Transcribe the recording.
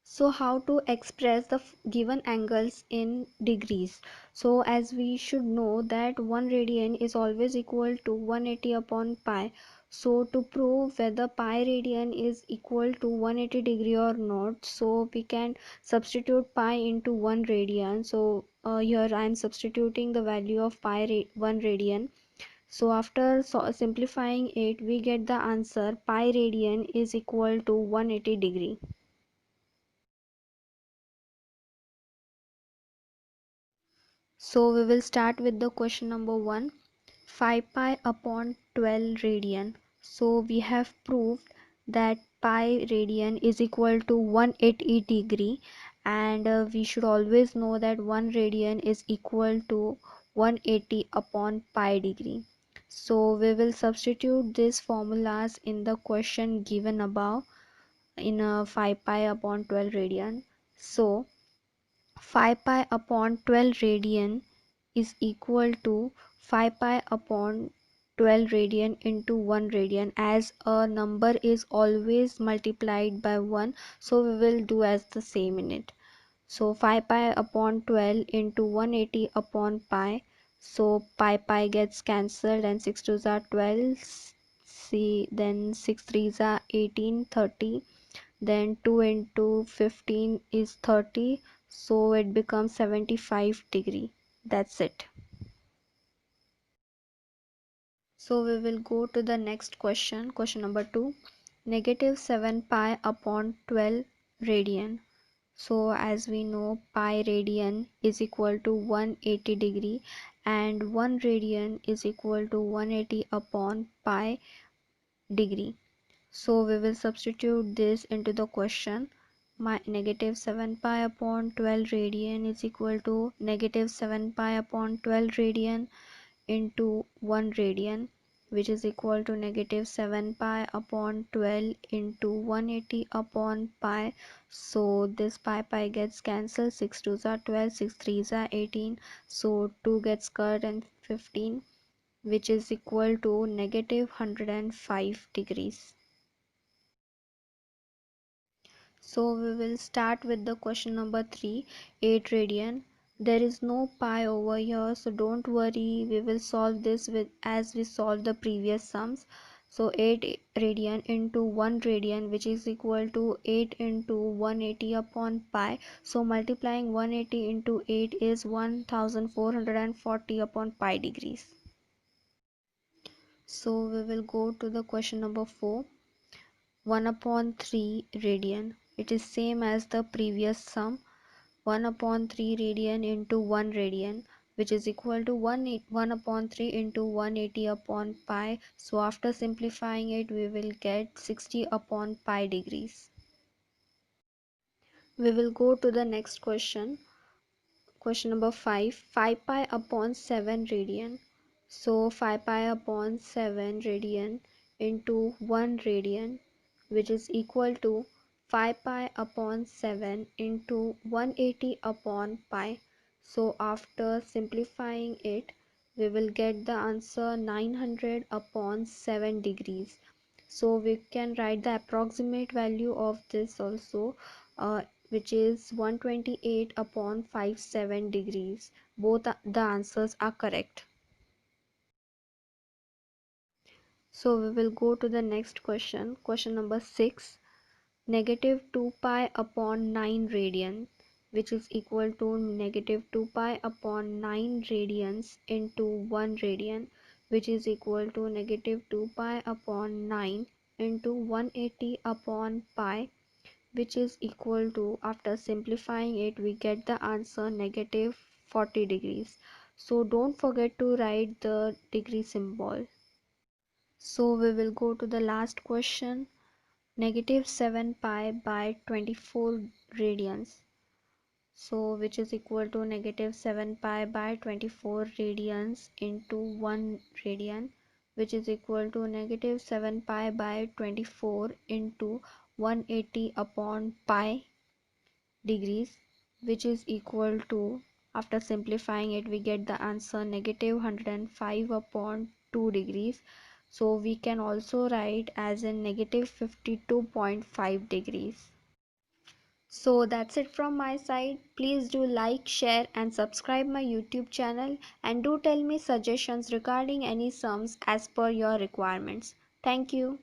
So how to express the given angles in degrees? So as we should know that 1 radian is always equal to 180 upon pi. So to prove whether pi radian is equal to 180 degree or not, so we can substitute pi into 1 radian. So here I am substituting the value of 1 radian. So after simplifying it, we get the answer pi radian is equal to 180 degree. So we will start with the question number 1. 5 pi upon 12 radian. So we have proved that pi radian is equal to 180 degree, and we should always know that 1 radian is equal to 180 upon pi degree. So we will substitute these formulas in the question given above in a 5 pi upon 12 radian. So 5 pi upon 12 radian is equal to 5 pi upon 12 radian into 1 radian. As a number is always multiplied by 1, so we will do as the same in it. So 5 pi upon 12 into 180 upon pi. So pi gets cancelled and 6 2s are 12. See, then 6 3s are 18, 30. Then 2 into 15 is 30. So it becomes 75 degree. That's it. So we will go to the next question. Question number 2. Negative 7 pi upon 12 radian. So as we know, pi radian is equal to 180 degree, and 1 radian is equal to 180 upon pi degree. So we will substitute this into the question. My negative 7 pi upon 12 radian is equal to negative 7 pi upon 12 radian into 1 radian, which is equal to negative 7 pi upon 12 into 180 upon pi. So this pi gets cancelled. 6 2s are 12, 6 3s are 18. So 2 gets cut and 15, which is equal to negative 105 degrees. So we will start with the question number 3, 8 radian. There is no pi over here, so don't worry, we will solve this with as we solved the previous sums. So 8 radian into 1 radian, which is equal to 8 into 180 upon pi. So multiplying 180 into 8 is 1440 upon pi degrees. So we will go to the question number 4. 1 upon 3 radian. It is same as the previous sum. 1 upon 3 radian into 1 radian, which is equal to 1 upon 3 into 180 upon pi. So after simplifying it, we will get 60 upon pi degrees. We will go to the next question. Question number 5. 5 pi upon 7 radian. So 5 pi upon 7 radian into 1 radian, which is equal to 5 pi upon 7 into 180 upon pi. So after simplifying it, we will get the answer 900 upon 7 degrees. So we can write the approximate value of this also, which is 128 upon 57 degrees. Both the answers are correct. So we will go to the next question. Question number 6. Negative 2 pi upon 9 radian, which is equal to negative 2 pi upon 9 radians into 1 radian, which is equal to negative 2 pi upon 9 into 180 upon pi, which is equal to, after simplifying it, we get the answer negative 40 degrees. So don't forget to write the degree symbol. So we will go to the last question. Negative 7 pi by 24 radians, so which is equal to negative 7 pi by 24 radians into 1 radian, which is equal to negative 7 pi by 24 into 180 upon pi degrees, which is equal to, after simplifying it, we get the answer negative 105 upon 2 degrees. So we can also write as in negative 52.5 degrees. So that's it from my side. Please do like, share and subscribe my YouTube channel, and do tell me suggestions regarding any sums as per your requirements. Thank you.